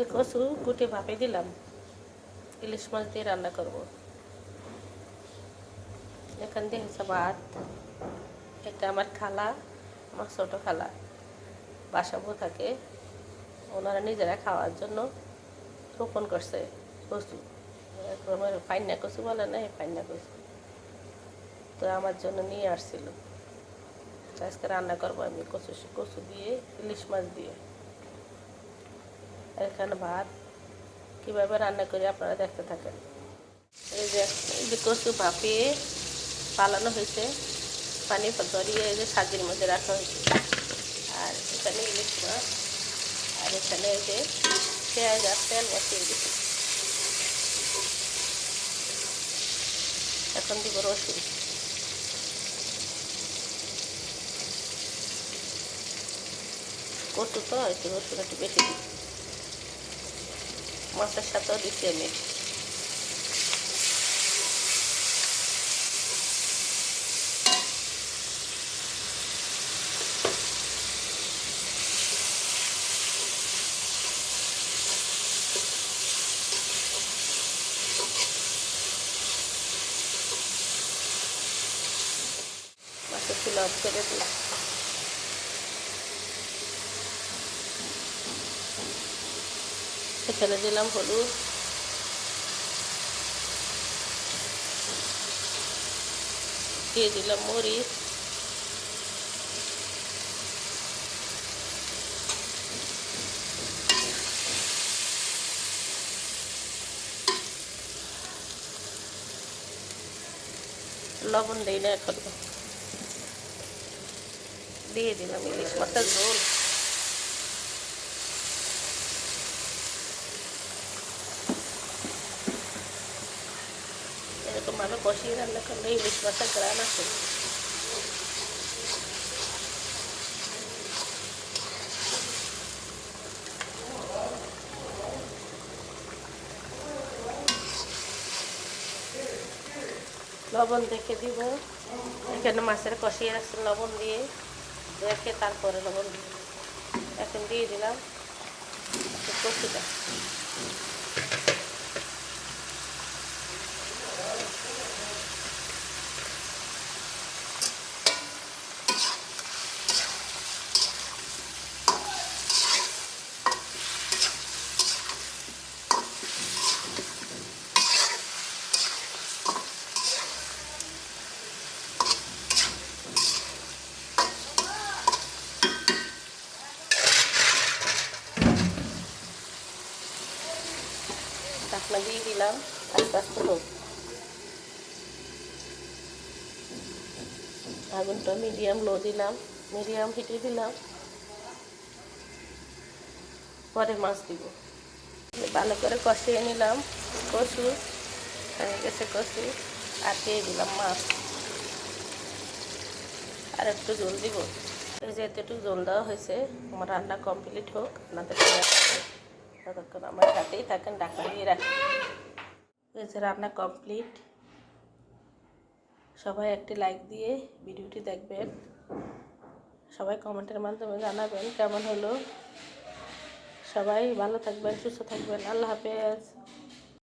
যে কচু কুটে ভাপে দিলাম, ইলিশ মাছ দিয়ে রান্না করব। এখান দিয়ে হচ্ছে ভাত। এটা আমার খালা, আমার ছোটো খালা বাসাবো থাকে, ওনারা নিজেরা খাওয়ার জন্য রোপণ করছে কচু। আমার ফাইনা কচু বলে না, এই ফাইনা কচু তো আমার জন্য নিয়ে আসছিল। আজকে রান্না করবো আমি কচু দিয়ে, ইলিশ মাছ দিয়ে। এখানে ভাত কীভাবে রান্না করি আপনারা দেখতে থাকেন। এই যে কচু ভাপিয়ে পালানো হয়েছে, পানি ধরিয়ে এই যে সাজির মধ্যে রাখা হয়েছে। আর এখানে ইলিশ মাছ, আর এখানে এই যে পেঁয়াজ আর তেল বসিয়ে দিচ্ছি। এখন দিব রসুন। কচু তো একটু রসুন একটু বেশি দিচ্ছি, মাছের সাথেও দিচ্ছি আমি। মাছের চুলা ছেড়ে দিই। এখানে দিলাম হলুদ, দিয়ে দিলাম মরিচ, লবণ দিই না এখন। দিয়ে দিলাম ইলিশ মাছের ঝোল। এরকম ভাবে কষিয়ে রান্না করলে ইলিশ মাছের গ্রান আছে। লবণ দেখে দিব, এখানে মাছের কষিয়ে রাখছি লবণ দিয়ে, রেখে তারপরে লবণ দিব। এখন দিয়ে দিলাম কচুটা। ঢাকনা দিয়ে দিলাম, আস্তে আস্তে হোক। আগুনটা মিডিয়াম লো দিলাম, মিডিয়াম হিটে দিলাম, পরে মাছ দিব। ভালো করে কষিয়ে নিলাম কচু, হয়ে গেছে কচু, আর দিয়ে দিলাম মাছ। আর একটু জল দিব। এই যে এতটুকু জল দেওয়া হয়েছে, আমার রান্না কমপ্লিট হোক, আপনাদের ততক্ষণ আমার সাথেই থাকেন, ঢাকা দিয়ে রাখি। এই যে রান্না কমপ্লিট। সবাই একটি লাইক দিয়ে ভিডিওটি দেখবেন, সবাই কমেন্টের মাধ্যমে জানাবেন কেমন হলো। সবাই ভালো থাকবেন, সুস্থ থাকবেন। আল্লাহ হাফেজ।